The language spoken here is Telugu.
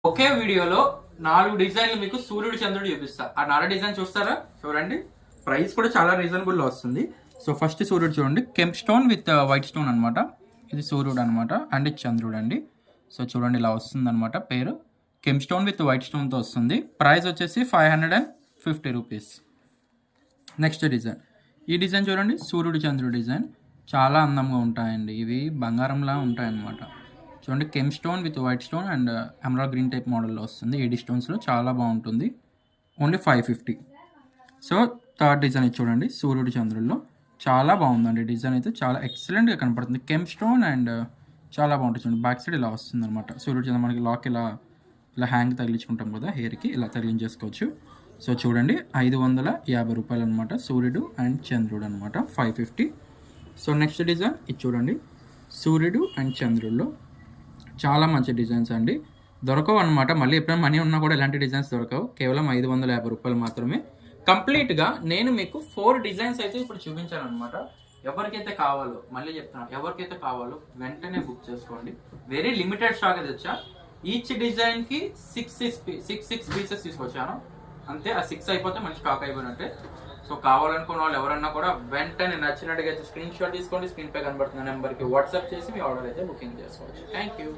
ఒకే వీడియోలో 4 డిజైన్లు మీకు సూర్యుడు చంద్రుడు చూపిస్తా. ఆ 4 డిజైన్ చూస్తారా? చూడండి, ప్రైస్ కూడా చాలా రీజనబుల్ లో వస్తుంది. సో ఫస్ట్ సూర్యుడు చూడండి, kemp stone with white stone అనమాట. ఇది సూర్యుడు అనమాట అండ్ ఇది చంద్రుడు అండి. సో చూడండి, ఇలా వస్తుంది అనమాట. పేరు కెంప్ స్టోన్ విత్ వైట్ స్టోన్తో వస్తుంది. ప్రైస్ వచ్చేసి 550 రూపీస్. నెక్స్ట్ డిజైన్, ఈ డిజైన్ చూడండి, సూర్యుడు చంద్రుడు డిజైన్. చాలా అందంగా ఉంటాయండి. ఇవి బంగారంలా ఉంటాయన్నమాట. చూడండి, కెమ్ stone with white stone and emerald green type మోడల్లో వస్తుంది. ఏడి స్టోన్స్లో చాలా బాగుంటుంది. ఓన్లీ 550. సో థర్డ్ డిజైన్ ఇది చూడండి, సూర్యుడు చంద్రుల్లో. చాలా బాగుందండి డిజైన్ అయితే, చాలా ఎక్సలెంట్గా కనపడుతుంది. కెమ్ స్టోన్ అండ్ చాలా బాగుంటుంది. చూడండి, బ్యాక్ సైడ్ ఇలా వస్తుంది అనమాట. సూర్యుడు చంద్ర మనకి లాక్ ఇలా హ్యాంగ్ తగిలించుకుంటాం కదా హెయిర్కి, ఇలా తగిలించేసుకోవచ్చు. సో చూడండి, 550 రూపాయలు అనమాట. సూర్యుడు అండ్ చంద్రుడు అనమాట, 550. సో నెక్స్ట్ డిజైన్ ఇది చూడండి, సూర్యుడు అండ్ చంద్రుల్లో. చాలా మంచి డిజైన్స్ అండి, దొరకవు అనమాట. మళ్ళీ ఎప్పుడైనా మనీ ఉన్నా కూడా ఇలాంటి డిజైన్స్ దొరకవు. కేవలం 550 రూపాయలు మాత్రమే. కంప్లీట్గా నేను మీకు 4 డిజైన్స్ అయితే ఇప్పుడు చూపించాను అనమాట. ఎవరికైతే కావాలో, మళ్ళీ చెప్తున్నాను, ఎవరికైతే కావాలో వెంటనే బుక్ చేసుకోండి. వెరీ లిమిటెడ్ స్టాక్ అయితే వచ్చా. ఈచ్ డిజైన్కి 6 పీసెస్ తీసుకొచ్చాను అంతే. ఆ 6 అయిపోతే మంచి స్టాక్ అయిపోయినట్టే. సో కావాలనుకున్న వాళ్ళు ఎవరన్నా కూడా వెంటనే నచ్చినట్టుగా అయితే స్క్రీన్ షాట్ తీసుకోండి. స్క్రీన్ పై కనబడుతున్న నెంబర్కి వాట్సాప్ చేసి మీ ఆర్డర్ అయితే బుకింగ్ చేసుకోవచ్చు. Thank you.